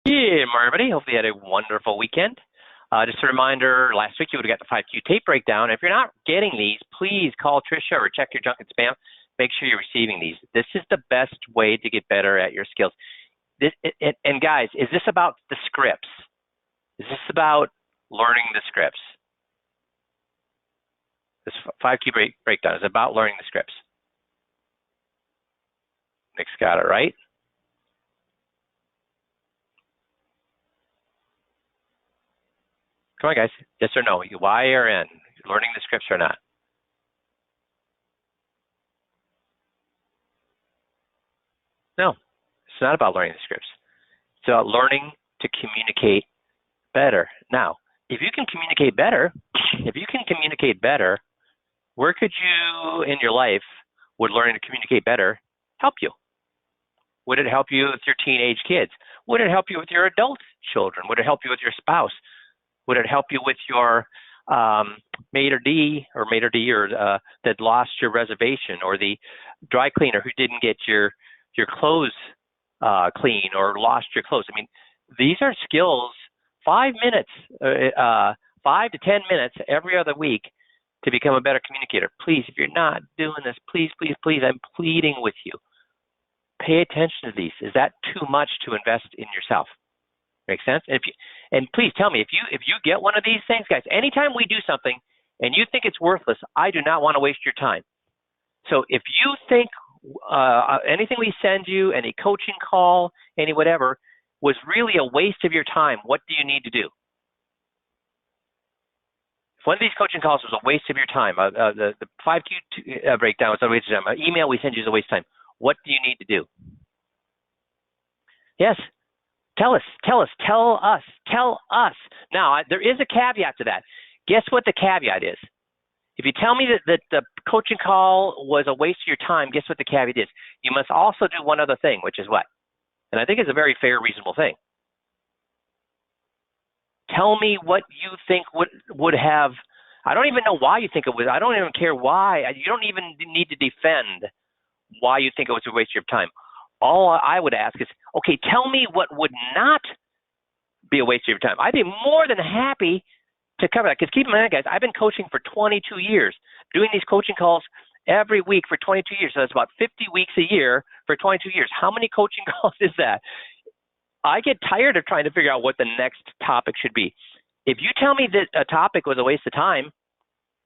Yeah, everybody. Hopefully you had a wonderful weekend. Just a reminder, last week you would have got the 5Q tape breakdown. If you're not getting these, please call Tricia or check your junk and spam. Make sure you're receiving these. This is the best way to get better at your skills. And guys, is this about the scripts? Is this about learning the scripts? This 5Q breakdown is about learning the scripts. Nick's got it right. Come on, guys. Yes or no? Y or N? Learning the scripts or not? No, it's not about learning the scripts. It's about learning to communicate better. Now, if you can communicate better, where could you in your life would learning to communicate better help you? Would it help you with your teenage kids? Would it help you with your adult children? Would it help you with your spouse? Would it help you with your maitre d' that lost your reservation, or the dry cleaner who didn't get your clothes clean or lost your clothes? I mean, these are skills. 5 minutes, 5 to 10 minutes every other week to become a better communicator. Please, if you're not doing this, please, I'm pleading with you. Pay attention to these. Is that too much to invest in yourself? Make sense? And please tell me if you get one of these things, guys. Anytime we do something and you think it's worthless, I do not want to waste your time. So if you think anything we send you, any coaching call, any whatever, was really a waste of your time, what do you need to do? If one of these coaching calls was a waste of your time, the 5Q breakdown was a waste of time, an email we send you is a waste of time, what do you need to do? Yes. Tell us. Now, there is a caveat to that. Guess what the caveat is? If you tell me that the coaching call was a waste of your time, guess what the caveat is? You must also do one other thing, which is what? And I think it's a very fair, reasonable thing. Tell me what you think would have, I don't even know why you think it was, I don't even care why. You don't even need to defend why you think it was a waste of your time. All I would ask is, okay, tell me what would not be a waste of your time. I'd be more than happy to cover that. Because keep in mind, guys, I've been coaching for 22 years, doing these coaching calls every week for 22 years. So that's about 50 weeks a year for 22 years. How many coaching calls is that? I get tired of trying to figure out what the next topic should be. If you tell me that a topic was a waste of time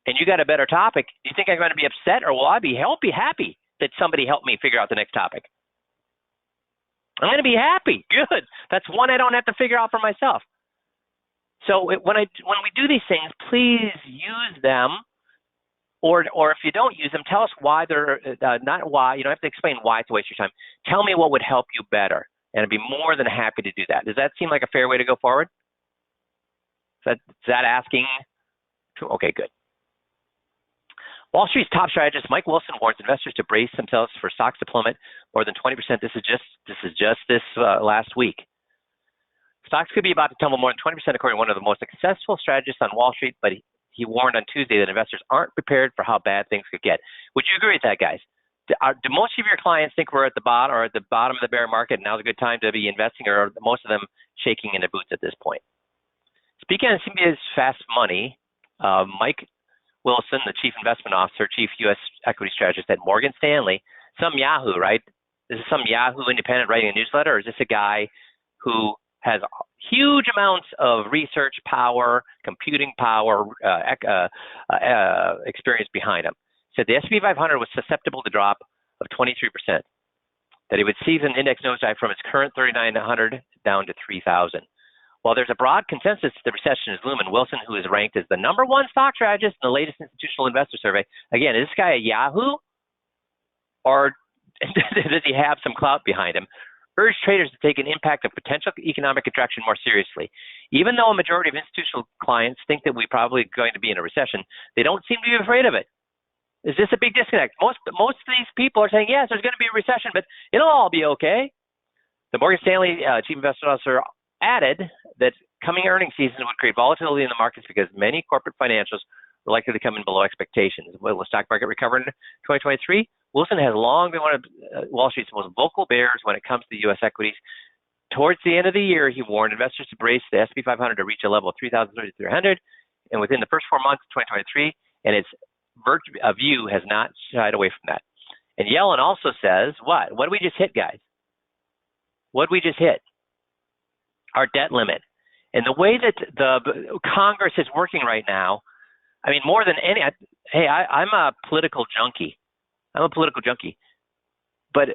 and you got a better topic, do you think I'm going to be upset, or will I be happy that somebody helped me figure out the next topic? I'm going to be happy. Good. That's one I don't have to figure out for myself. So when we do these things, please use them, or if you don't use them, tell us why they're not why. You don't have to explain why it's a waste of your time. Tell me what would help you better, and I'd be more than happy to do that. Does that seem like a fair way to go forward? Is that asking? Okay, good. Wall Street's top strategist Mike Wilson warns investors to brace themselves for stocks to plummet more than 20%. This is just this last week. Stocks could be about to tumble more than 20% according to one of the most successful strategists on Wall Street, but he warned on Tuesday that investors aren't prepared for how bad things could get. Would you agree with that, guys? Do most of your clients think we're at the bottom of the bear market and now's a good time to be investing, or are most of them shaking in their boots at this point? Speaking on CBS Fast Money, Mike Wilson, the chief investment officer, chief U.S. equity strategist at Morgan Stanley, some Yahoo, right? This is some Yahoo independent writing a newsletter, or is this a guy who has huge amounts of research power, computing power, experience behind him? Said the S&P 500 was susceptible to drop of 23%, that he would see an index nosedive from its current 3,900 down to 3,000. While there's a broad consensus that the recession is looming, Wilson, who is ranked as the #1 stock strategist in the latest institutional investor survey, again, is this guy a Yahoo, or does he have some clout behind him? Urged traders to take an impact of potential economic contraction more seriously. Even though a majority of institutional clients think that we're probably going to be in a recession, they don't seem to be afraid of it. Is this a big disconnect? Most of these people are saying, yes, there's going to be a recession, but it'll all be okay. The Morgan Stanley chief investment officer added that coming earnings season would create volatility in the markets because many corporate financials were likely to come in below expectations. Will the stock market recover in 2023? Wilson has long been one of Wall Street's most vocal bears when it comes to U.S. equities. towards the end of the year, he warned investors to brace the S&P 500 to reach a level of 3,300, and within the first 4 months of 2023, and its view has not shied away from that. And Yellen also says, what? What did we just hit, guys? What did we just hit? Our debt limit. And the way that the Congress is working right now, I mean, more than any, hey, I'm a political junkie. I'm a political junkie. But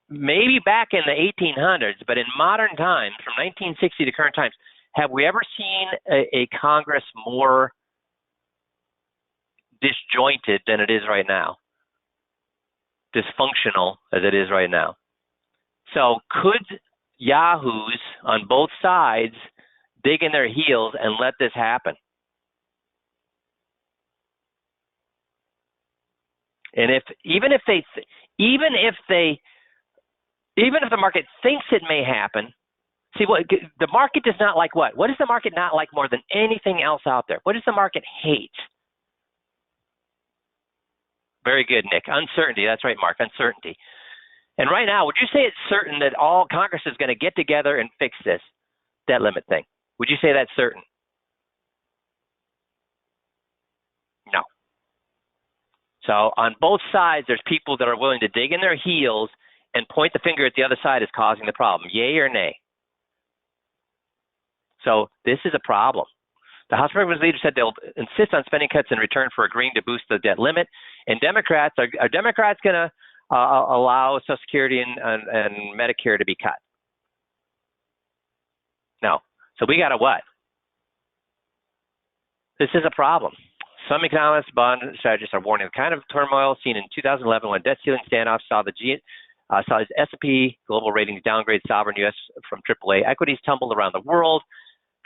maybe back in the 1800s, but in modern times, from 1960 to current times, have we ever seen a Congress more disjointed than it is right now? Dysfunctional as it is right now. So could yahoos on both sides dig in their heels and let this happen? And even if the market thinks it may happen, see, what the market does not like what? What does the market not like more than anything else out there? What does the market hate? Very good, Nick. Uncertainty. That's right, Mark. Uncertainty. And right now, would you say it's certain that all Congress is going to get together and fix this debt limit thing? Would you say that's certain? No. So on both sides, there's people that are willing to dig in their heels and point the finger at the other side as causing the problem. Yay or nay? So this is a problem. The House of Representatives leader said they'll insist on spending cuts in return for agreeing to boost the debt limit. And Democrats, are Democrats going to allow Social Security and Medicare to be cut? No. So we got to what? This is a problem. Some economists, bond strategists are warning the kind of turmoil seen in 2011 when debt ceiling standoffs saw its S&P global ratings downgrade sovereign U.S. from AAA. Equities tumbled around the world.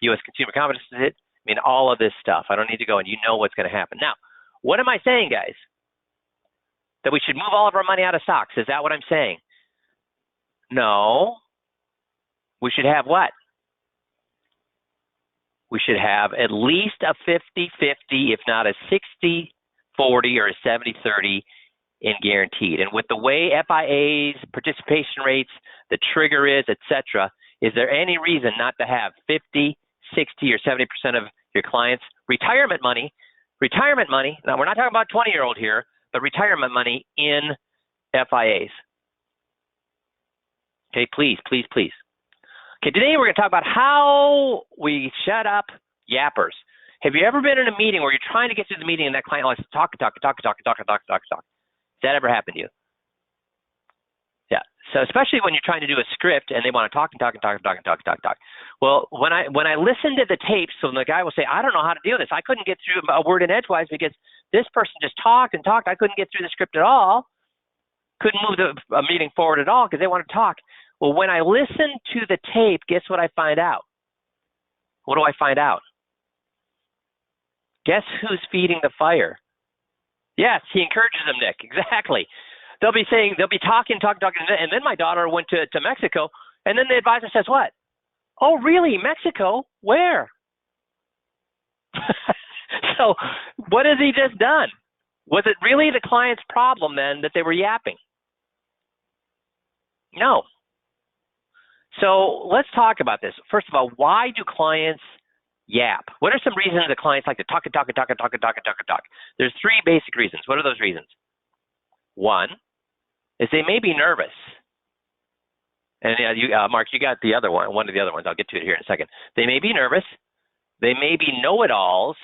U.S. consumer confidence is hit. I mean, all of this stuff. I don't need to go, and you know what's going to happen. Now, what am I saying, guys? That we should move all of our money out of stocks. Is that what I'm saying? No. We should have what? We should have at least a 50-50, if not a 60-40 or a 70-30 in guaranteed. And with the way FIAs, participation rates, the trigger is, etc., is there any reason not to have 50, 60, or 70% of your clients' retirement money, now we're not talking about 20-year-old here, but retirement money in FIAs? Okay, please, please, please. Okay, today we're going to talk about how we shut up yappers. Have you ever been in a meeting where you're trying to get through the meeting and that client wants to talk? Has that ever happened to you? Yeah. So especially when you're trying to do a script and they want to talk. Well, when I listen to the tapes, so the guy will say, I don't know how to do this. I couldn't get through a word in edgewise because this person just talked and talked. I couldn't get through the script at all. Couldn't move the meeting forward at all because they want to talk. Well, when I listen to the tape, guess what I find out? What do I find out? Guess who's feeding the fire? Yes, he encourages them, Nick. Exactly. They'll be talking, and then my daughter went to Mexico, and then the advisor says what? Oh, really? Mexico? Where? So what has he just done? Was it really the client's problem then that they were yapping? No. So let's talk about this. First of all, why do clients yap? What are some reasons that clients like to talk? There's three basic reasons. What are those reasons? One is they may be nervous. And Mark, you got the other one of the other ones. I'll get to it here in a second. They may be nervous. They may be know-it-alls,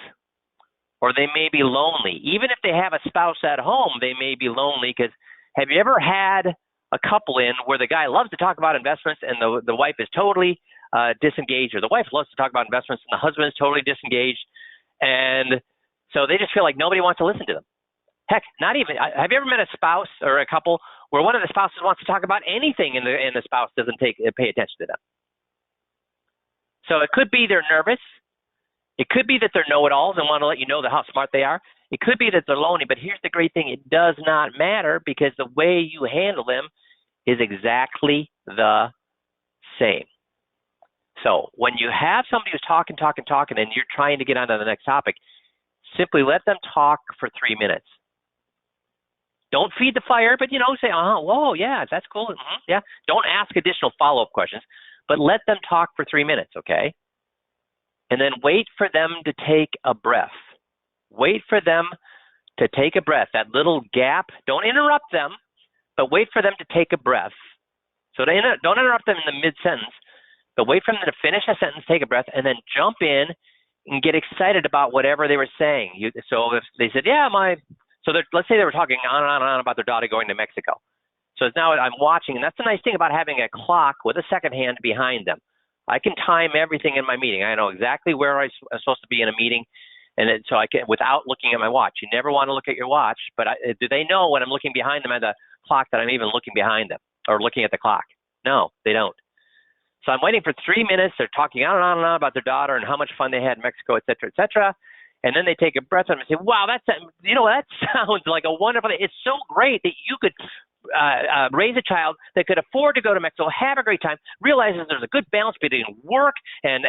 or they may be lonely. Even if they have a spouse at home, they may be lonely because have you ever had a couple in where the guy loves to talk about investments and the wife is totally disengaged, or the wife loves to talk about investments and the husband is totally disengaged, and so they just feel like nobody wants to listen to them. Heck, not even. Have you ever met a spouse or a couple where one of the spouses wants to talk about anything and the spouse doesn't pay attention to them? So it could be they're nervous. It could be that they're know-it-alls and want to let you know how smart they are. It could be that they're lonely, but here's the great thing. It does not matter because the way you handle them is exactly the same. So when you have somebody who's talking, and you're trying to get on to the next topic, simply let them talk for 3 minutes. Don't feed the fire, but, say, whoa, yeah, that's cool. Yeah. Don't ask additional follow-up questions, but let them talk for 3 minutes, okay? And then wait for them to take a breath. Wait for them to take a breath. That little gap, don't interrupt them, but wait for them to take a breath. So don't interrupt them in the mid-sentence, but wait for them to finish a sentence, take a breath, and then jump in and get excited about whatever they were saying. So if they said, let's say they were talking on and on about their daughter going to Mexico. So now I'm watching, and that's the nice thing about having a clock with a second hand behind them. I can time everything in my meeting. I know exactly where I'm supposed to be in a meeting, and so I can, without looking at my watch. You never want to look at your watch, but do they know when I'm looking behind them at the clock that I'm even looking behind them or looking at the clock? No, they don't. So I'm waiting for 3 minutes. They're talking on and on and on about their daughter and how much fun they had in Mexico, et cetera, et cetera. And then they take a breath and say, wow, that sounds like a wonderful thing. It's so great that you could raise a child that could afford to go to Mexico, have a great time, realizes there's a good balance between work and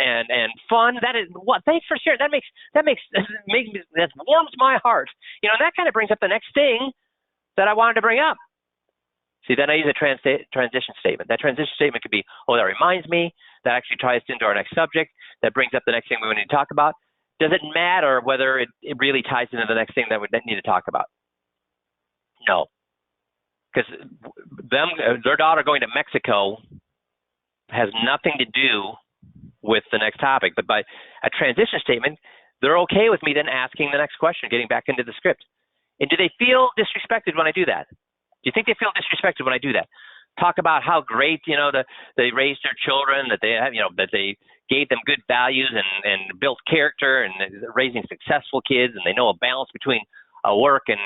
fun. That is what. Thanks for sharing. That warms my heart. And that kind of brings up the next thing that I wanted to bring up. See, then I use a transition statement. That transition statement could be, that reminds me. That actually ties into our next subject. That brings up the next thing we need to talk about. Does it matter whether it really ties into the next thing that we need to talk about? No. Because their daughter going to Mexico has nothing to do with the next topic. But by a transition statement, they're okay with me then asking the next question, getting back into the script. And do they feel disrespected when I do that? Do you think they feel disrespected when I do that? Talk about how great, they raised their children, that they have, that they gave them good values and built character and raising successful kids, and they know a balance between work and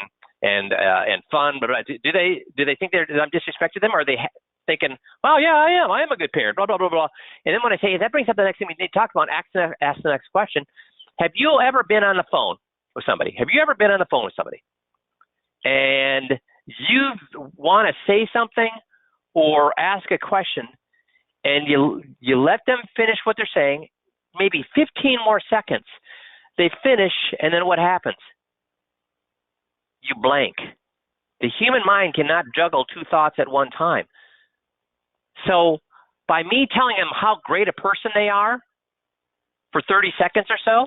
fun. But do they think I'm disrespecting them, or are they thinking, well, yeah, I am a good parent, blah, blah, blah, blah. And then when I say, that brings up the next thing we need to talk about, ask the next question. Have you ever been on the phone with somebody? Have you ever been on the phone with somebody? And you want to say something or ask a question, and you let them finish what they're saying, maybe 15 more seconds. They finish, and then what happens? You blank. The human mind cannot juggle two thoughts at one time. So by me telling them how great a person they are for 30 seconds or so,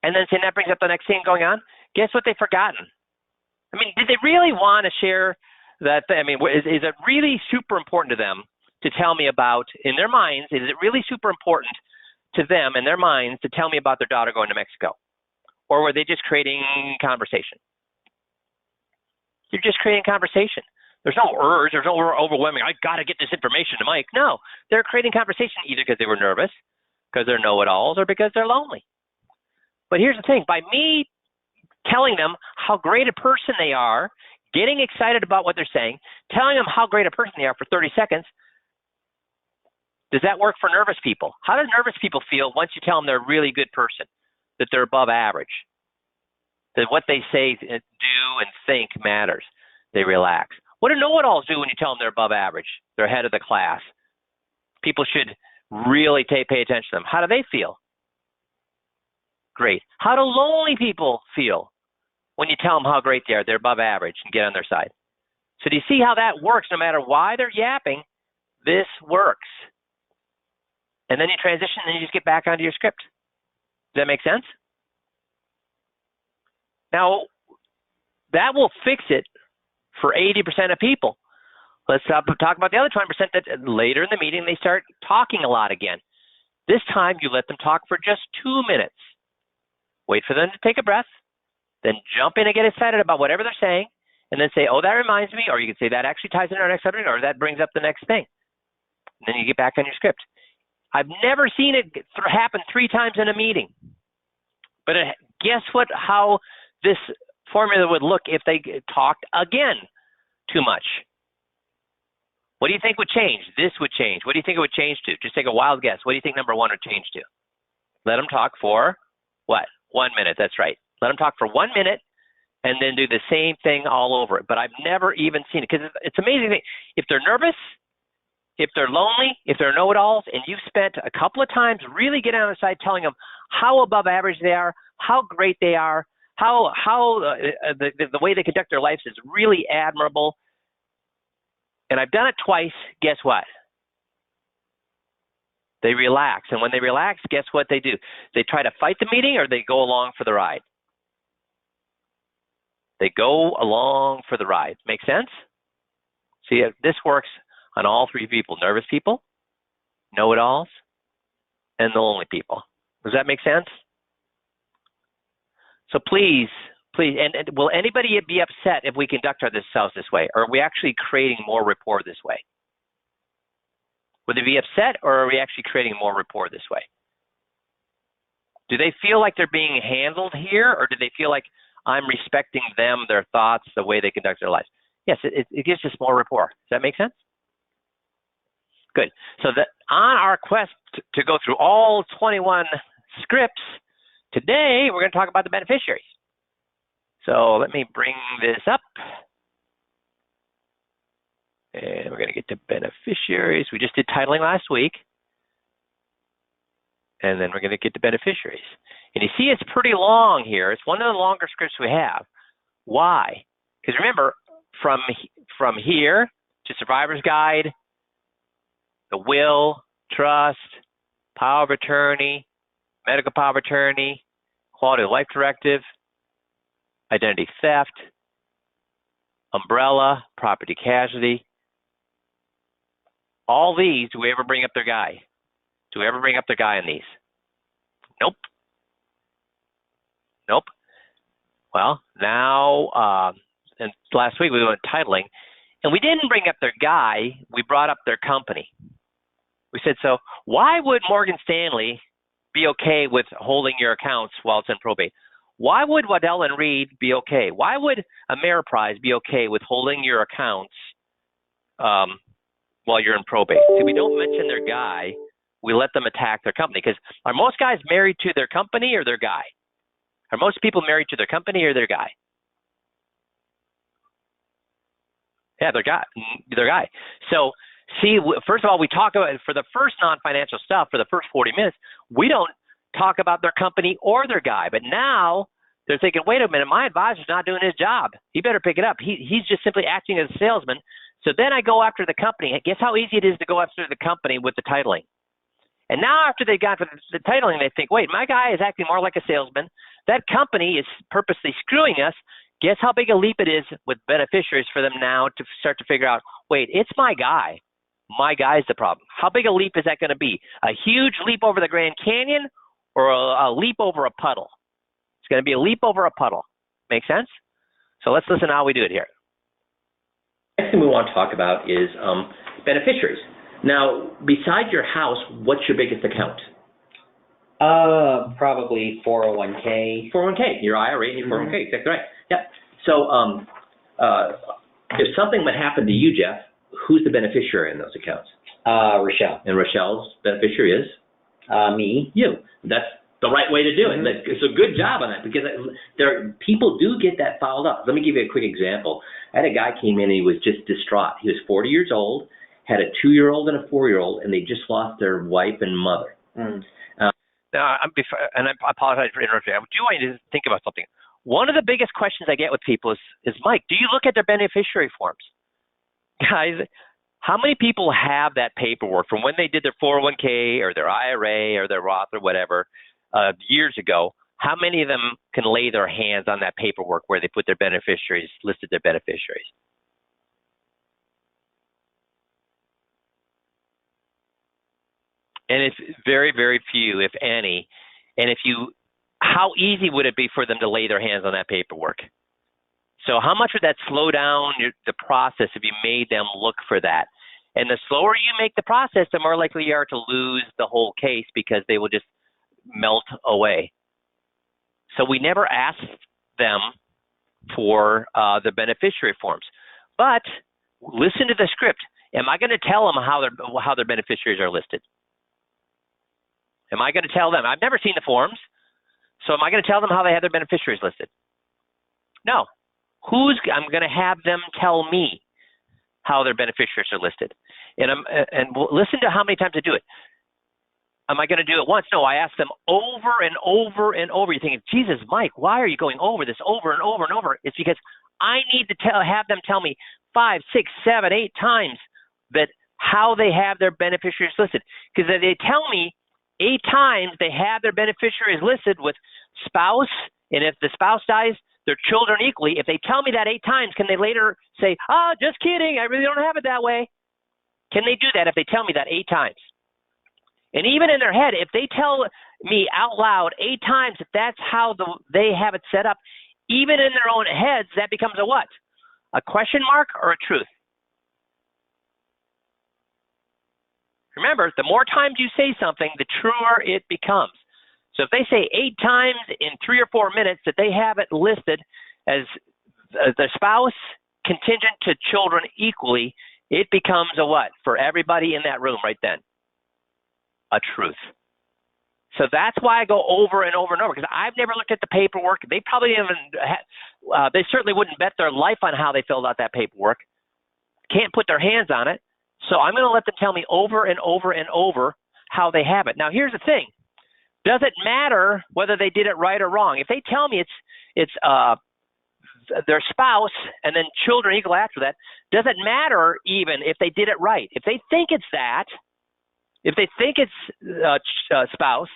and then saying that brings up the next thing going on, guess what they've forgotten? I mean, did they really want to share that? Is it really super important to them to tell me about, in their minds, is it really super important to them in their minds to tell me about their daughter going to Mexico? Or were they just creating conversation? You're just creating conversation. There's no urge, there's no overwhelming, I got to get this information to Mike. No, they're creating conversation either because they were nervous, because they're know-it-alls, or because they're lonely. But here's the thing, by me telling them how great a person they are, getting excited about what they're saying, telling them how great a person they are for 30 seconds, does that work for nervous people? How do nervous people feel once you tell them they're a really good person, that they're above average, that what they say, do, and think matters? They relax. What do know-it-alls do when you tell them they're above average? They're ahead of the class. People should really pay attention to them. How do they feel? Great. How do lonely people feel when you tell them how great they are? They're above average and get on their side. So do you see how that works? No matter why they're yapping, this works. And then you transition and you just get back onto your script. Does that make sense? Now, that will fix it for 80% of people. Let's talk about the other 20% that later in the meeting they start talking a lot again. This time you let them talk for just 2 minutes. Wait for them to take a breath, then jump in and get excited about whatever they're saying, and then say, that reminds me, or you can say that actually ties into our next subject, or that brings up the next thing. And then you get back on your script. I've never seen it happen 3 times in a meeting. But guess how this formula would look if they talked again too much? What do you think would change? This would change. What do you think it would change to? Just take a wild guess. What do you think number 1 would change to? Let them talk for what? 1 minute. That's right. Let them talk for 1 minute and then do the same thing all over it. But I've never even seen it, because it's amazing. If they're nervous, if they're lonely, if they're know-it-alls, and you've spent a couple of times really getting on their side telling them how above average they are, how great they are, the way they conduct their lives is really admirable. And I've done it twice. Guess what? They relax. And when they relax, guess what they do? They try to fight the meeting or they go along for the ride? They go along for the ride. Make sense? See, this works on all three people: nervous people, know-it-alls, and the lonely people. Does that make sense? So please, and will anybody be upset if we conduct ourselves this way? Or are we actually creating more rapport this way? Would they be upset, or are we actually creating more rapport this way? Do they feel like they're being handled here, or do they feel like I'm respecting them, their thoughts, the way they conduct their lives? Yes, it gives us more rapport. Does that make sense? Good. So on our quest to go through all 21 scripts, today we're going to talk about the beneficiaries. So let me bring this up. And we're going to get to beneficiaries. We just did titling last week. And then we're going to get to beneficiaries. And you see it's pretty long here. It's one of the longer scripts we have. Why? Because remember, from here to Survivor's Guide, the will, trust, power of attorney, medical power of attorney, quality of life directive, identity theft, umbrella, property casualty. All these, do we ever bring up their guy? Do we ever bring up their guy in these? Nope. Nope. Well, now, and last week we went titling, and we didn't bring up their guy, we brought up their company. We said, so why would Morgan Stanley be okay with holding your accounts while it's in probate? Why would Waddell and Reed be okay? Why would Ameriprise be okay with holding your accounts while you're in probate? See, we don't mention their guy. We let them attack their company. Because are most guys married to their company or their guy? Are most people married to their company or their guy? Yeah, their guy. So, see, first of all, we talk about, for the first non-financial stuff, for the first 40 minutes, we don't talk about their company or their guy. But now they're thinking, wait a minute, my advisor's not doing his job. He better pick it up. He's just simply acting as a salesman. So then I go after the company. Guess how easy it is to go after the company with the titling? And now after they got the titling, they think, wait, my guy is acting more like a salesman. That company is purposely screwing us. Guess how big a leap it is with beneficiaries for them now to start to figure out, wait, it's my guy. My guy's the problem. How big a leap is that going to be? A huge leap over the Grand Canyon or a leap over a puddle? It's going to be a leap over a puddle. Make sense? So let's listen to how we do it here. Next thing we want to talk about is beneficiaries. Now, besides your house, what's your biggest account? Probably 401k. 401k, your IRA and your 401k, exactly right. Yeah. So if something would happen to you, Jeff, who's the beneficiary in those accounts? Rochelle. And Rochelle's beneficiary is? Me. You. That's the right way to do it. So good job on that, because people do get that fouled up. Let me give you a quick example. I had a guy came in and he was just distraught. He was 40 years old, had a 2-year-old and a 4-year-old, and they just lost their wife and mother. Now, and I apologize for interrupting. I do want you to think about something. One of the biggest questions I get with people is, Mike, do you look at their beneficiary forms? Guys, how many people have that paperwork from when they did their 401k or their IRA or their Roth or whatever years ago? How many of them can lay their hands on that paperwork where they put their beneficiaries, listed their beneficiaries? And it's very, very few, if any. And how easy would it be for them to lay their hands on that paperwork? So how much would that slow down the process if you made them look for that? And the slower you make the process, the more likely you are to lose the whole case, because they will just melt away. So we never ask them for the beneficiary forms. But listen to the script. Am I going to tell them how their beneficiaries are listed? Am I going to tell them? I've never seen the forms. So am I going to tell them how they have their beneficiaries listed? No. I'm going to have them tell me how their beneficiaries are listed. And listen to how many times I do it. am I going to do it once? No, I ask them over and over and over. You're thinking, Jesus, Mike, why are you going over this over and over and over? It's because I need to have them tell me 5, 6, 7, 8 times that how they have their beneficiaries listed. Because if they tell me 8 times they have their beneficiaries listed with spouse, and if the spouse dies, their children equally. If they tell me that 8 times, can they later say, oh, just kidding, I really don't have it that way? Can they do that if they tell me that 8 times? And even in their head, if they tell me out loud 8 times that that's how they have it set up, even in their own heads, that becomes a what? A question mark or a truth? Remember, the more times you say something, the truer it becomes. So if they say 8 times in 3 or 4 minutes that they have it listed as the spouse contingent to children equally, it becomes a what? For everybody in that room right then? A truth. So that's why I go over and over and over, because I've never looked at the paperwork. They probably even, they certainly wouldn't bet their life on how they filled out that paperwork. Can't put their hands on it. So I'm going to let them tell me over and over and over how they have it. Now, here's the thing. Does it matter whether they did it right or wrong? If they tell me it's their spouse and then children equal after that, does it matter even if they did it right? If they think it's that, if they think it's spouse,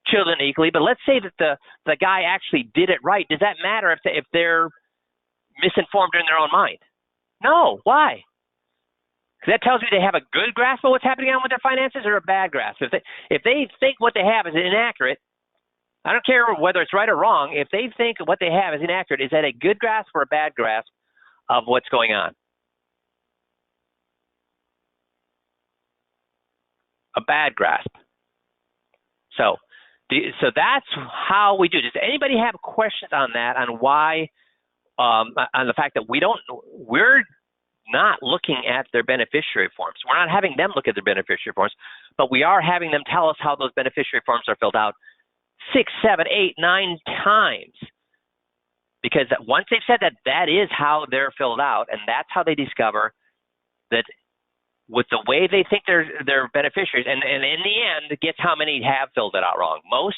children equally, but let's say that the guy actually did it right, does that matter if they're misinformed in their own mind? No. Why? Because that tells me they have a good grasp of what's happening on with their finances or a bad grasp. If they think what they have is inaccurate, I don't care whether it's right or wrong. If they think what they have is inaccurate, is that a good grasp or a bad grasp of what's going on? A bad grasp. So that's how we do. Does anybody have questions on that? On why? On the fact that we're not looking at their beneficiary forms. We're not having them look at their beneficiary forms, but we are having them tell us how those beneficiary forms are filled out 6, 7, 8, 9 times. Because once they've said that, that is how they're filled out, and that's how they discover that with the way they think they're beneficiaries, and in the end, guess how many have filled it out wrong? Most,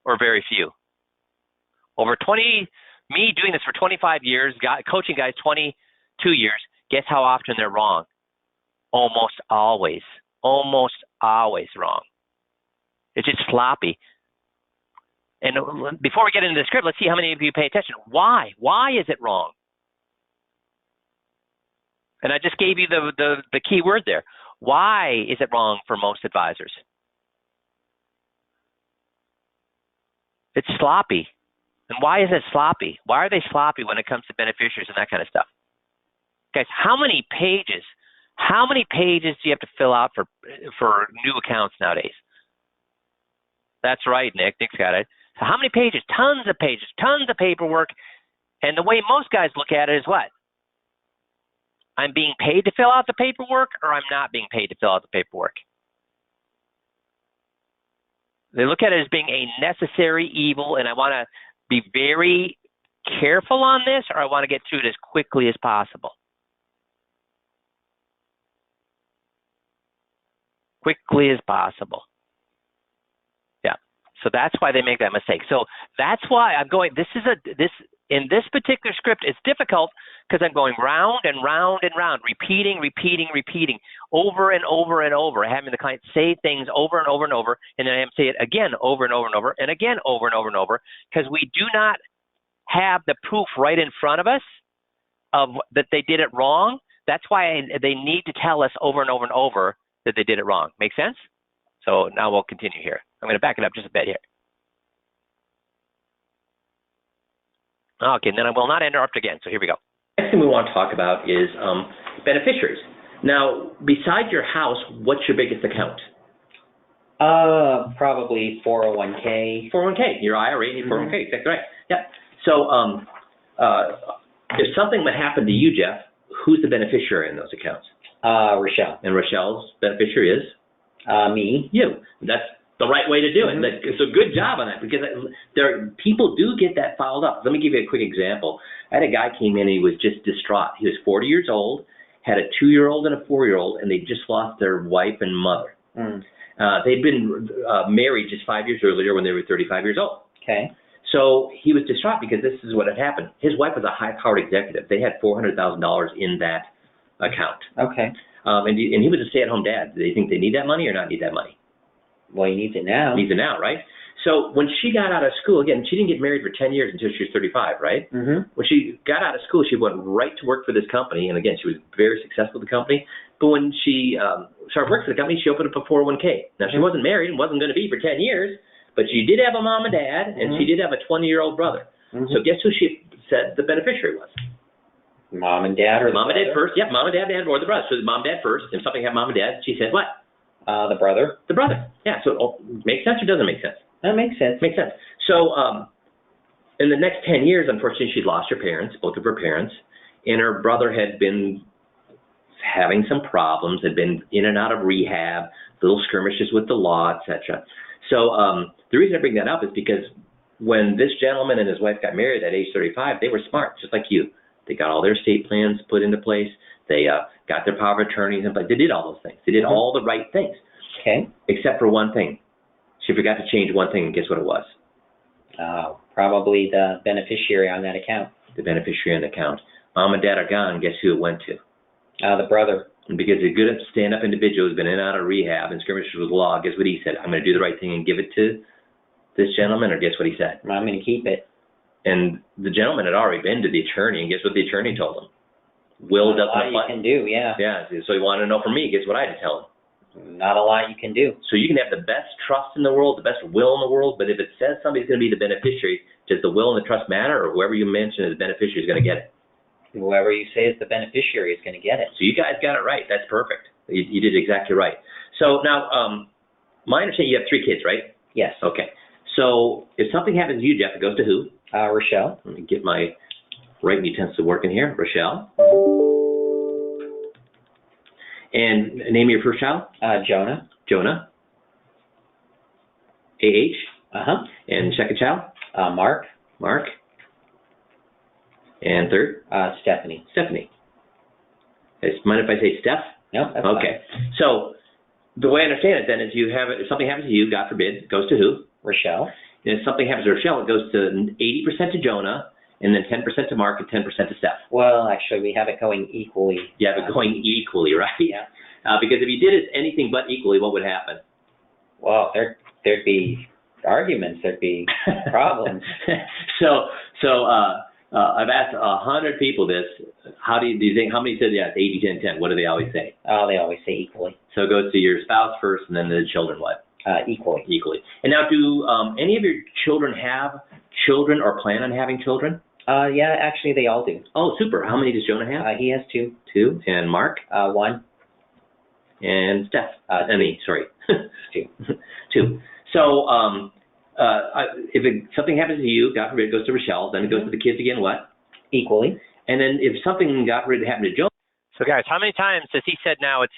or very few? Me doing this for 25 years, coaching guys 22 years, guess how often they're wrong? Almost always wrong. It's just sloppy. And before we get into the script, let's see how many of you pay attention. Why? Why is it wrong? And I just gave you the key word there. Why is it wrong for most advisors? It's sloppy. And why is it sloppy? Why are they sloppy when it comes to beneficiaries and that kind of stuff? Guys, how many pages do you have to fill out for new accounts nowadays? That's right, Nick. Nick's got it. So how many pages? Tons of pages, tons of paperwork. And the way most guys look at it is what? I'm being paid to fill out the paperwork, or I'm not being paid to fill out the paperwork. They look at it as being a necessary evil, and I want to be very careful on this, or I want to get through it as quickly as possible. Quickly as possible. Yeah. So that's why they make that mistake. So that's why I'm going, in this particular script, it's difficult because I'm going round and round and round, repeating, over and over and over, having the client say things over and over and over, and then I say it again over and over and over, and again over and over and over, because we do not have the proof right in front of us of that they did it wrong. That's why they need to tell us over and over and over that they did it wrong. Make sense? So now we'll continue here. I'm going to back it up just a bit here. Okay, and then I will not interrupt again. So here we go. Next thing we want to talk about is beneficiaries. Now, besides your house, what's your biggest account? Probably 401k. 401k, your IRA and your 401k. That's right. Yeah. So if something would happen to you, Jeff, who's the beneficiary in those accounts? Rochelle. And Rochelle's beneficiary is? Me. You. That's the right way to do it. So good job on that, because people do get that fouled up. Let me give you a quick example. I had a guy came in, he was just distraught. He was 40 years old, had a 2-year-old and a 4-year-old, and they just lost their wife and mother. Mm. They'd been married just 5 years earlier when they were 35 years old. Okay. So he was distraught because this is what had happened. His wife was a high-powered executive. They had $400,000 in that account. Okay. And he was a stay-at-home dad. Do they think they need that money or not need that money? Well, he needs it now. Needs it now, right? So when she got out of school, again, she didn't get married for 10 years until she was 35, right? Mm-hmm. When she got out of school, she went right to work for this company. And again, she was very successful with the company. But when she started working for the company, she opened up a 401k. Now, she wasn't married and wasn't going to be for 10 years, but she did have a mom and dad, and she did have a 20-year-old brother. So guess who she said the beneficiary was? Mom and dad, or mom and dad first. Yep, mom and dad or the brother. So mom and dad first. If something had mom and dad, she said what? The brother. The brother. Yeah. So makes sense or doesn't make sense? That makes sense. Makes sense. So in the next 10 years, unfortunately, she'd lost her parents, both of her parents, and her brother had been having some problems, had been in and out of rehab, little skirmishes with the law, etc. So the reason I bring that up is because when this gentleman and his wife got married at age 35, they were smart, just like you. They got all their estate plans put into place. They got their power of attorneys in place. They did all those things. They did all the right things. Okay. Except for one thing. She forgot to change one thing, and guess what it was? Probably the beneficiary on that account. The beneficiary on the account. Mom and dad are gone. Guess who it went to? The brother. And because a good stand-up individual who's been in and out of rehab and skirmishes with the law, guess what he said? I'm going to do the right thing and give it to this gentleman, or guess what he said? I'm going to keep it. And the gentleman had already been to the attorney, and guess what the attorney told him? Will doesn't apply. Not a lot you can do, yeah. Yeah, so he wanted to know from me. Guess what I had to tell him? Not a lot you can do. So you can have the best trust in the world, the best will in the world, but if it says somebody's going to be the beneficiary, does the will and the trust matter, or whoever you mention as the beneficiary is going to get it? Whoever you say is the beneficiary is going to get it. So you guys got it right. That's perfect. You did exactly right. So now, my understanding, you have 3 kids, right? Yes. Okay. So if something happens to you, Jeff, it goes to who? Rochelle. Let me get my writing utensil working here. Rochelle. And name of your first child? Jonah. Jonah. A.H. Uh-huh. And second child? Mark. Mark. And third? Stephanie. Stephanie. Mind if I say Steph? No, that's okay. Fine. So the way I understand it then is if something happens to you, God forbid, it goes to who? Rochelle. And if something happens to Rochelle, it goes to 80% to Jonah, and then 10% to Mark, and 10% to Steph. Well, actually, we have it going equally. You have it going equally, right? Yeah. Because if you did it anything but equally, what would happen? Well, there'd be arguments. There'd be problems. So I've asked 100 people this. Do you think, how many said, yeah, it's 80, 10, 10? What do they always say? They always say equally. So it goes to your spouse first, and then the children what? Equally. Equally. And now, do any of your children have children or plan on having children? Yeah, actually, they all do. Oh, super. How many does Jonah have? He has 2. 2. And Mark? 1. And Steph? 2. 2. So if something happens to you, God forbid, it goes to Rochelle, then it goes to the kids again, what? Equally. And then if something, God forbid, happened to Jonah. So, guys, how many times has he said now it's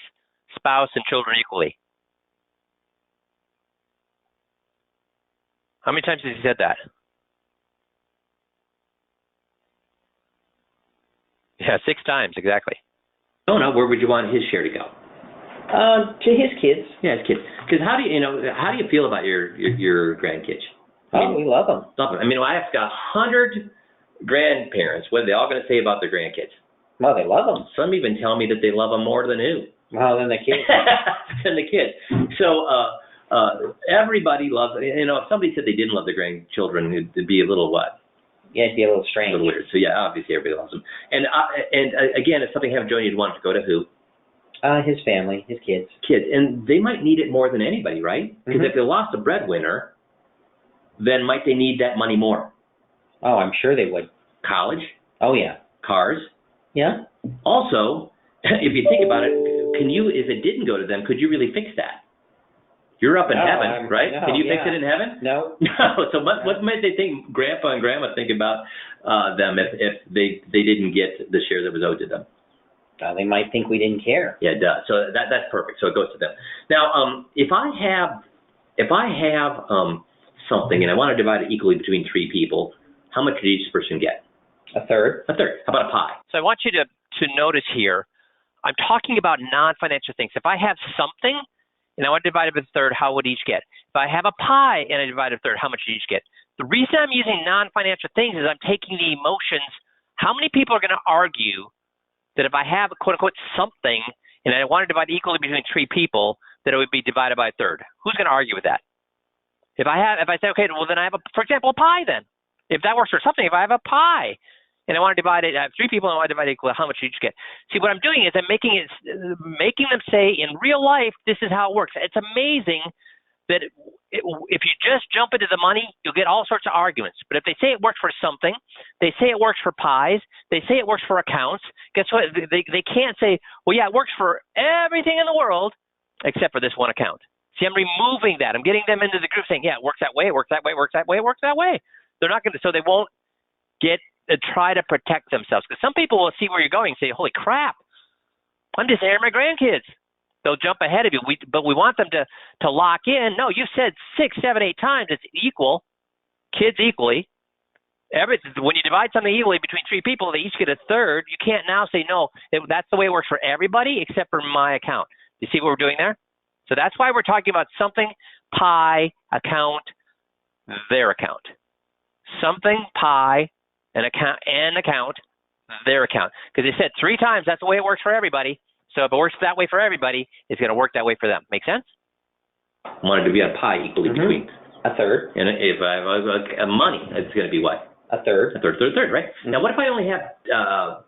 spouse and children equally? How many times has he said that? Yeah, 6 times, exactly. Oh, no, where would you want his share to go? To his kids. Yeah, his kids. Because how do you feel about your grandkids? We love them. Love them. I mean, I asked 100 grandparents, what are they all going to say about their grandkids? Well, they love them. Some even tell me that they love them more than who? Well, than the kids. Than the kids. So everybody loves. If somebody said they didn't love their grandchildren, it'd be a little what? Yeah, it'd be a little strange. A little weird. So yeah, obviously everybody loves them. And again, if something happened to Johnny, you'd want it to go to who? His family, his kids. Kids, and they might need it more than anybody, right? Because Mm-hmm. if they lost a breadwinner, then might they need that money more? Oh, I'm sure they would. College? Oh yeah. Cars? Yeah. Also, if you think about it, if it didn't go to them, could you really fix that? You're up in heaven, right? No, Can you fix it in heaven? No. No. So what might they think, Grandpa and Grandma think about them if they didn't get the share that was owed to them? They might think we didn't care. Yeah, it does. So that's perfect. So it goes to them. Now, if I have something and I want to divide it equally between 3 people, how much did each person get? A third. A third. How about a pie? So I want you to notice here, I'm talking about non-financial things. If I have something and I want to divide it by a third, how would each get? If I have a pie and I divide it by a third, how much would each get? The reason I'm using non-financial things is I'm taking the emotions. How many people are going to argue that if I have a quote-unquote something and I want to divide equally between 3 people, that it would be divided by a third? Who's going to argue with that? If I say, okay, well then I have, for example, a pie then. If that works for something, if I have a pie and I want to divide it, I have 3 people and I want to divide it equally, how much each get? See, what I'm doing is I'm making them say in real life, this is how it works. It's amazing that if you just jump into the money, you'll get all sorts of arguments. But if they say it works for something, they say it works for pies, they say it works for accounts, guess what? They can't say, well, yeah, it works for everything in the world except for this one account. See, I'm removing that. I'm getting them into the group saying, yeah, it works that way, it works that way, it works that way, it works that way. They're not going to, so they won't try to protect themselves. Because some people will see where you're going and say, holy crap, I'm just airing my grandkids. They'll jump ahead of you, but we want them to lock in. No, you said 6, 7, 8 times it's equal, kids equally. When you divide something equally between 3 people, they each get a third. You can't now say, no, that's the way it works for everybody except for my account. You see what we're doing there? So that's why we're talking about something, pie, account, their account. Something, pie, an account, their account. Because they said 3 times that's the way it works for everybody. So if it works that way for everybody, it's going to work that way for them. Make sense? I wanted to be a pie equally between a third. And if I have money, it's going to be what? A third. A third, right? Now, what if I only have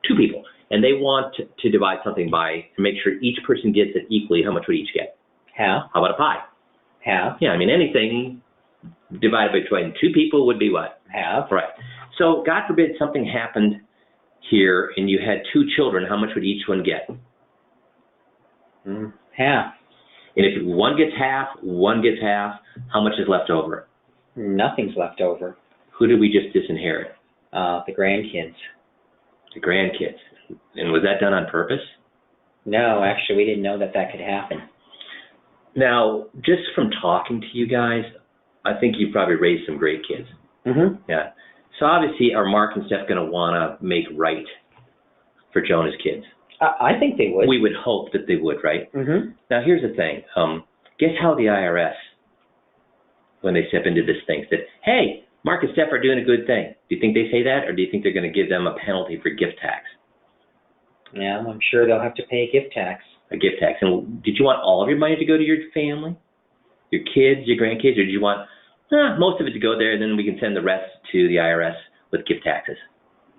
2 people and they want to divide something by, to make sure each person gets it equally, how much would each get? Half. How about a pie? Half. Yeah, I mean, anything divided between 2 people would be what? Half. Right. So, God forbid something happened here and you had 2 children, how much would each one get? Half. And if one gets half, how much is left over? Nothing's left over. Who did we just disinherit? The grandkids. The grandkids. And was that done on purpose? No, actually, we didn't know that could happen. Now, just from talking to you guys, I think you've probably raised some great kids. Yeah. So obviously, are Mark and Steph going to want to make right for Jonah's kids? I think they would. We would hope that they would, right? Now, here's the thing. Guess how the IRS, when they step into this thing, said, hey, Mark and Steph are doing a good thing. Do you think they say that, or do you think they're going to give them a penalty for gift tax? Yeah, I'm sure they'll have to pay a gift tax. A gift tax. And did you want all of your money to go to your family, your kids, your grandkids, or did you want most of it to go there, and then we can send the rest to the IRS with gift taxes?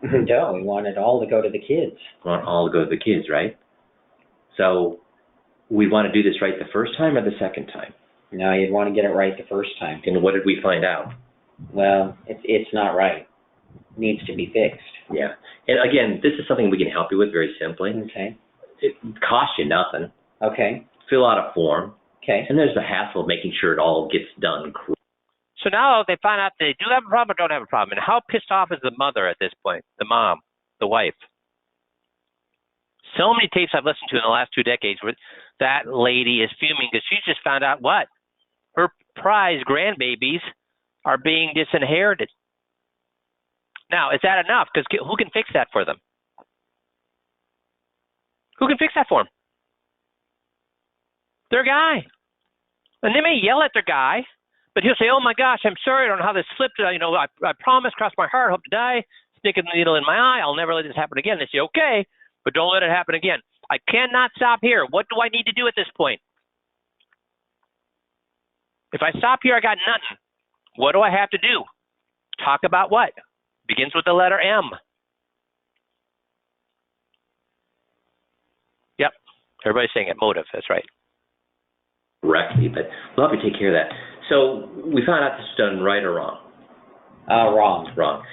No, we want it all to go to the kids. We want all to go to the kids, right? So we want to do this right the first time or the second time? No, you'd want to get it right the first time. And what did we find out? Well, it's not right. It needs to be fixed. Yeah. And again, this is something we can help you with very simply. Okay. It costs you nothing. Okay. Fill out a form. Okay. And there's the hassle of making sure it all gets done correctly. So now they find out they do have a problem or don't have a problem. And how pissed off is the mother at this point? The mom, the wife. So many tapes I've listened to in the last 2 decades where that lady is fuming because she's just found out what? Her prize grandbabies are being disinherited. Now, is that enough? Because who can fix that for them? Who can fix that for them? Their guy. And they may yell at their guy, but he'll say, oh my gosh, I'm sorry, I don't know how this flipped. I promise, cross my heart, hope to die, stick a needle in my eye, I'll never let this happen again. They say, okay, but don't let it happen again. I cannot stop here. What do I need to do at this point? If I stop here, I got nothing. What do I have to do? Talk about what? Begins with the letter M. Yep. Everybody's saying it. Motive. That's right. Correctly, but we'll have to take care of that. So we found out this is done right or wrong? Wrong. Wrong.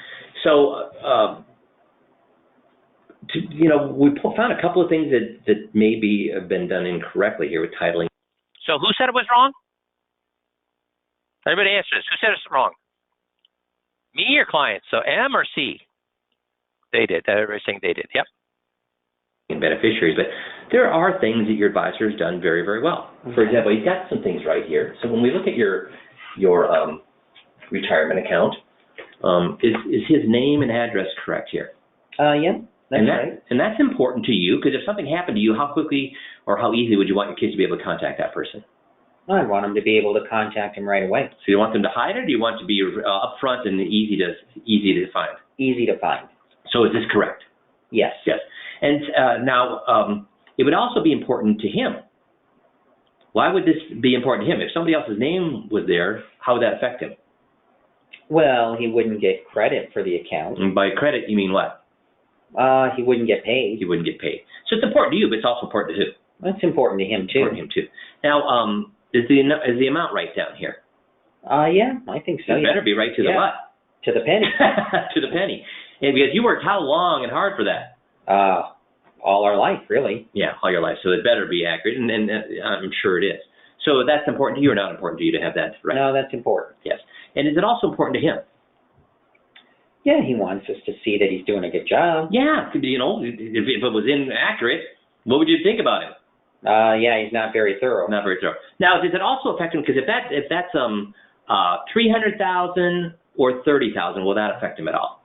So, we found a couple of things that maybe have been done incorrectly here with titling. So who said it was wrong? Everybody answer this. Who said it's wrong? Me or clients? So M or C? They did. Everybody's saying they did. Yep. And beneficiaries, but there are things that your advisor has done very, very well. Okay. For example, he's got some things right here. So when we look at your retirement account, is his name and address correct here? Yeah, that's right. And that's important to you because if something happened to you, how quickly or how easily would you want your kids to be able to contact that person? I want them to be able to contact him right away. So you want them to hide it, or do you want it to be upfront and easy to find? Easy to find. So is this correct? Yes. Yes. And now it would also be important to him. Why would this be important to him? If somebody else's name was there, how would that affect him? Well, he wouldn't get credit for the account. And by credit, you mean what? He wouldn't get paid. He wouldn't get paid. So it's important to you, but it's also important to who? That's important to him too. Important to him too. Now, is the amount right down here? Yeah, I think so. It better be right to the what? To the penny. To the penny. And because you worked how long and hard for that? All our life, really. Yeah, all your life. So it better be accurate, and I'm sure it is. So that's important to you or not important to you to have that right? No, that's important. Yes. And is it also important to him? Yeah, he wants us to see that he's doing a good job. Yeah, if it was inaccurate, what would you think about him? Yeah, he's not very thorough. Not very thorough. Now, does it also affect him? Because if that's $300,000 or $30,000, will that affect him at all?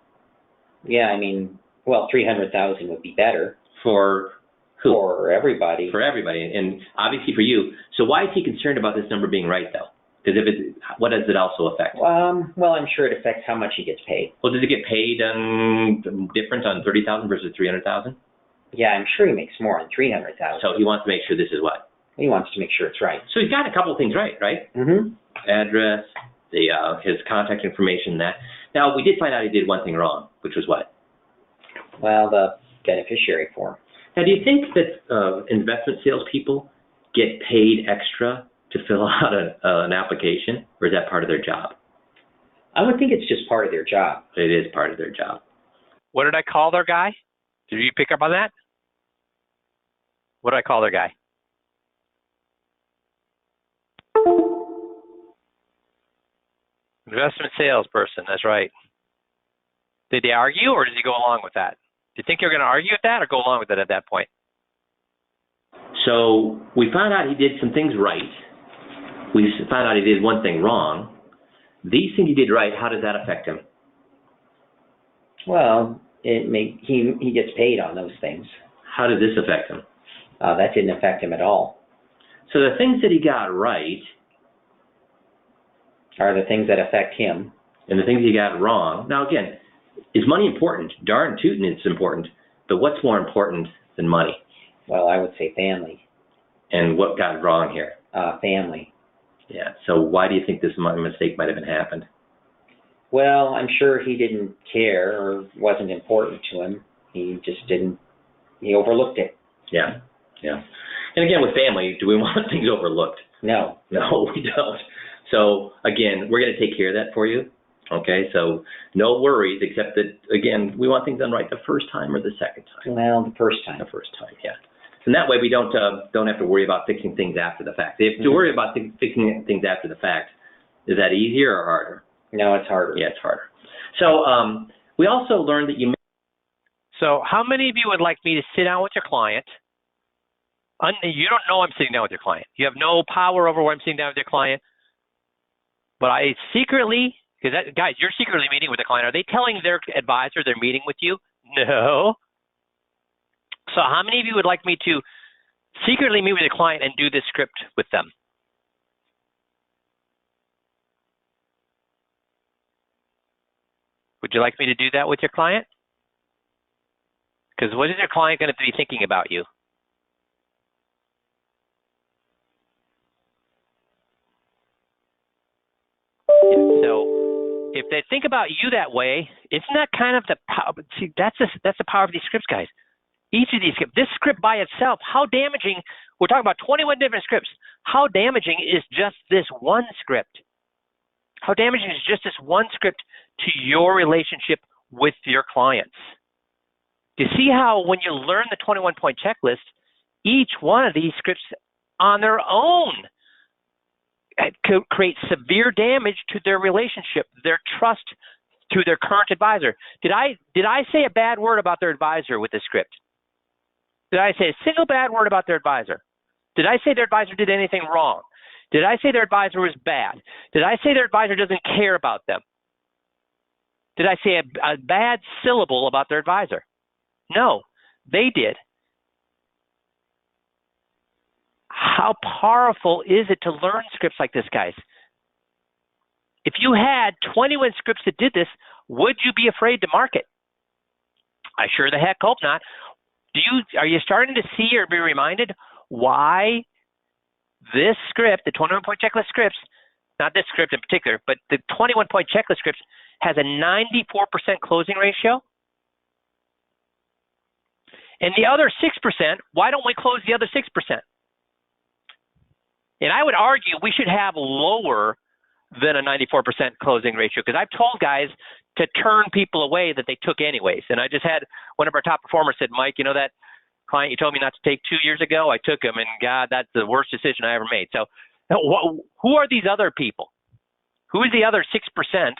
Yeah, I mean, well, $300,000 would be better. For who? For everybody. For everybody, and obviously for you. So why is he concerned about this number being right, though? Because what does it also affect? Well, I'm sure it affects how much he gets paid. Well, does it get paid difference on $30,000 versus $300,000? Yeah, I'm sure he makes more on $300,000. So he wants to make sure this is what? He wants to make sure it's right. So he's got a couple of things right? Mm-hmm. Address, his contact information, that. Now, we did find out he did one thing wrong, which was what? Well, the beneficiary form. Now, do you think that investment salespeople get paid extra to fill out an application, or is that part of their job? I would think it's just part of their job. It is part of their job. What did I call their guy? Did you pick up on that? What did I call their guy? Investment salesperson, that's right. Did they argue, or did he go along with that? Do you think you're going to argue with that or go along with it at that point? So we found out he did some things right. We found out he did one thing wrong. These things he did right, how does that affect him? Well, he gets paid on those things. How does this affect him? That didn't affect him at all. So the things that he got right are the things that affect him. And the things he got wrong. Now, again, is money important? Darn tootin' it's important. But what's more important than money? Well, I would say family. And what got wrong here? Family. Yeah. So why do you think this mistake might have happened? Well, I'm sure he didn't care or wasn't important to him. He just didn't. He overlooked it. Yeah. Yeah. And again, with family, do we want things overlooked? No. No, we don't. So again, we're going to take care of that for you. Okay, so no worries, except that, again, we want things done right the first time or the second time. Well, the first time. The first time, yeah. And that way we don't have to worry about fixing things after the fact. If to worry about fixing things after the fact, is that easier or harder? No, it's harder. Yeah, it's harder. So we also learned that you. So how many of you would like me to sit down with your client? You don't know I'm sitting down with your client. You have no power over where I'm sitting down with your client. But I secretly, guys, you're secretly meeting with the client. Are they telling their advisor they're meeting with you? No. So how many of you would like me to secretly meet with a client and do this script with them? Would you like me to do that with your client? Because what is your client going to be thinking about you? So if they think about you that way, isn't that kind of the power? See, that's the power of these scripts, guys. Each of these scripts, this script by itself, how damaging, we're talking about 21 different scripts. How damaging is just this one script? How damaging is just this one script to your relationship with your clients? You see how when you learn the 21-point checklist, each one of these scripts on their own could create severe damage to their relationship, their trust to their current advisor. Did I say a bad word about their advisor with this script? Did I say a single bad word about their advisor? Did I say their advisor did anything wrong? Did I say their advisor was bad? Did I say their advisor doesn't care about them? Did I say a bad syllable about their advisor? No, they did. How powerful is it to learn scripts like this, guys? If you had 21 scripts that did this, would you be afraid to market? I sure the heck hope not. Are you starting to see or be reminded why this script, the 21-point checklist scripts, not this script in particular, but the 21-point checklist scripts has a 94% closing ratio? And the other 6%, why don't we close the other 6%? And I would argue we should have lower than a 94% closing ratio, because I've told guys to turn people away that they took anyways. And I just had one of our top performers said, Mike, you know that client you told me not to take 2 years ago? I took him, and God, that's the worst decision I ever made. So who are these other people? Who is the other 6%?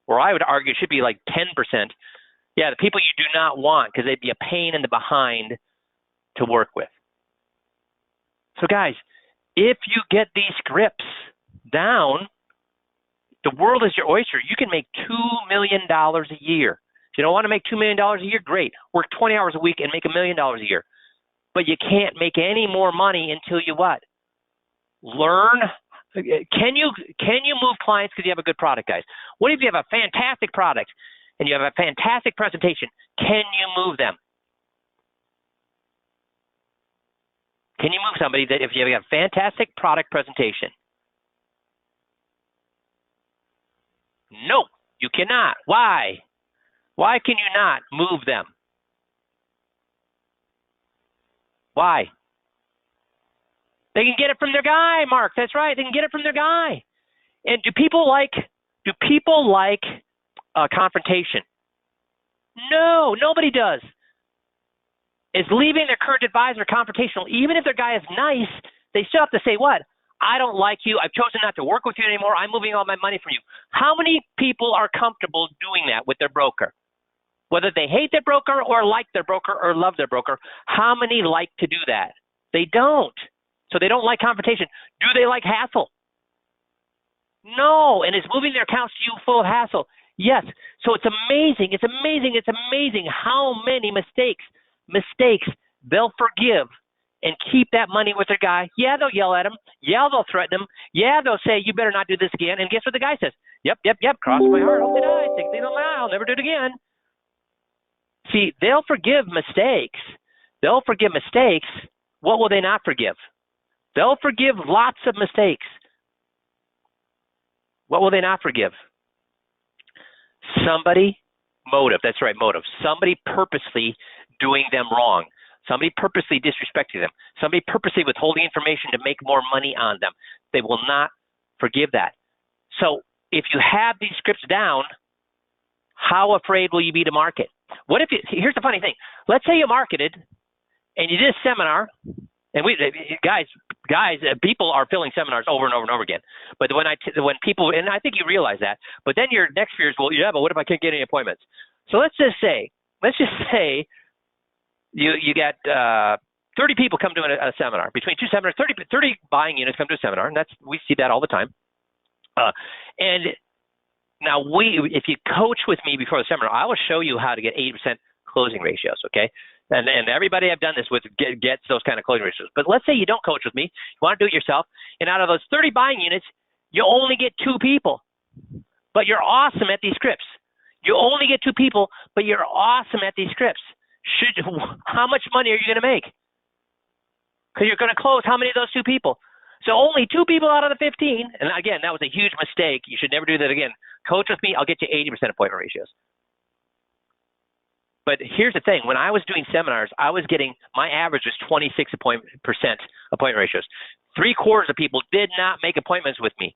Or I would argue it should be like 10%. Yeah, the people you do not want, because they'd be a pain in the behind to work with. So guys, if you get these scripts down, the world is your oyster. You can make $2 million a year. If you don't want to make $2 million a year, great. Work 20 hours a week and make $1 million a year. But you can't make any more money until you what? Learn. Can you move clients because you have a good product, guys? What if you have a fantastic product and you have a fantastic presentation? Can you move them? Can you move somebody that if you have a fantastic product presentation? No, you cannot. Why? Why can you not move them? Why? They can get it from their guy, Mark. That's right. They can get it from their guy. And do people like confrontation? No, nobody does. Is leaving their current advisor confrontational, even if their guy is nice, they still have to say what? I don't like you. I've chosen not to work with you anymore. I'm moving all my money from you. How many people are comfortable doing that with their broker? Whether they hate their broker or like their broker or love their broker, how many like to do that? They don't. So they don't like confrontation. Do they like hassle? No. And is moving their accounts to you full of hassle? Yes. So it's amazing. It's amazing. It's amazing how many mistakes they'll forgive and keep that money with their guy. Yeah, they'll yell at him. Yeah, they'll threaten him. Yeah, they'll say, you better not do this again. And guess what the guy says? Yep, cross my heart, hope they die. Take things on my eye, I'll never do it again. See, they'll forgive mistakes. They'll forgive mistakes. What will they not forgive? They'll forgive lots of mistakes. What will they not forgive? Motive. That's right, motive. Somebody purposely doing them wrong. Somebody purposely disrespecting them. Somebody purposely withholding information to make more money on them. They will not forgive that. So if you have these scripts down, how afraid will you be to market? What if here's the funny thing. Let's say you marketed and you did a seminar, and people are filling seminars over and over and over again. But when people, and I think you realize that, but then your next fear is, well, yeah, but what if I can't get any appointments? So let's just say you get 30 people come to a seminar. Between two seminars, 30 buying units come to a seminar, and we see that all the time. And now if you coach with me before the seminar, I will show you how to get 80% closing ratios, okay? And everybody I've done this with gets those kind of closing ratios. But let's say you don't coach with me, you want to do it yourself, and out of those 30 buying units, you only get 2 people. But you're awesome at these scripts. You only get 2 people, but you're awesome at these scripts. How much money are you going to make? Because you're going to close how many of those 2 people? So only 2 people out of the 15. And again, that was a huge mistake. You should never do that again. Coach with me, I'll get you 80% appointment ratios. But here's the thing. When I was doing seminars, my average was 26% appointment ratios. 3/4 of people did not make appointments with me.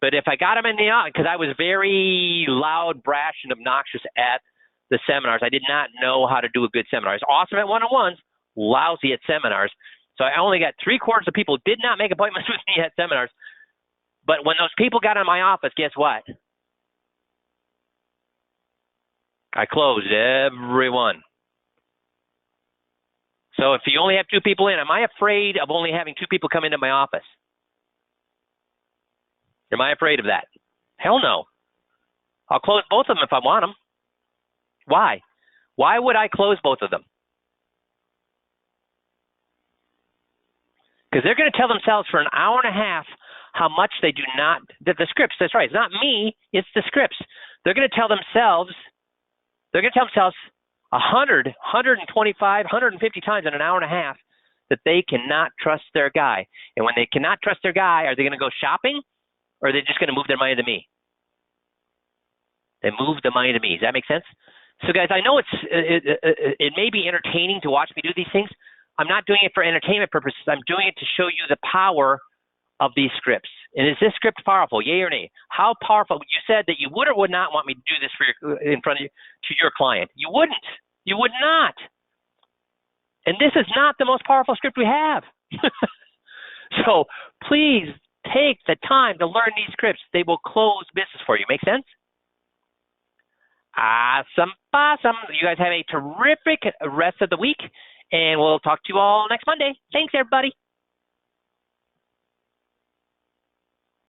But if I got them in the office, because I was very loud, brash, and obnoxious at the seminars, I did not know how to do a good seminar. I was awesome at one-on-ones, lousy at seminars. So I only got 3/4 of people did not make appointments with me at seminars. But when those people got in my office, guess what? I closed everyone. So if you only have 2 people in, am I afraid of only having 2 people come into my office? Am I afraid of that? Hell no. I'll close both of them if I want them. Why? Why would I close both of them? Because they're going to tell themselves for an hour and a half how much they do not, that the scripts, that's right, it's not me, it's the scripts. They're going to tell themselves 100, 125, 150 times in an hour and a half that they cannot trust their guy. And when they cannot trust their guy, are they going to go shopping, or are they just going to move their money to me? They move the money to me. Does that make sense? So guys, I know it may be entertaining to watch me do these things. I'm not doing it for entertainment purposes. I'm doing it to show you the power of these scripts. And is this script powerful? Yay or nay? How powerful? You said that you would or would not want me to do this in front of you to your client. You wouldn't. You would not. And this is not the most powerful script we have. So please take the time to learn these scripts. They will close business for you. Make sense? Awesome. You guys have a terrific rest of the week, and we'll talk to you all next Monday. Thanks, everybody.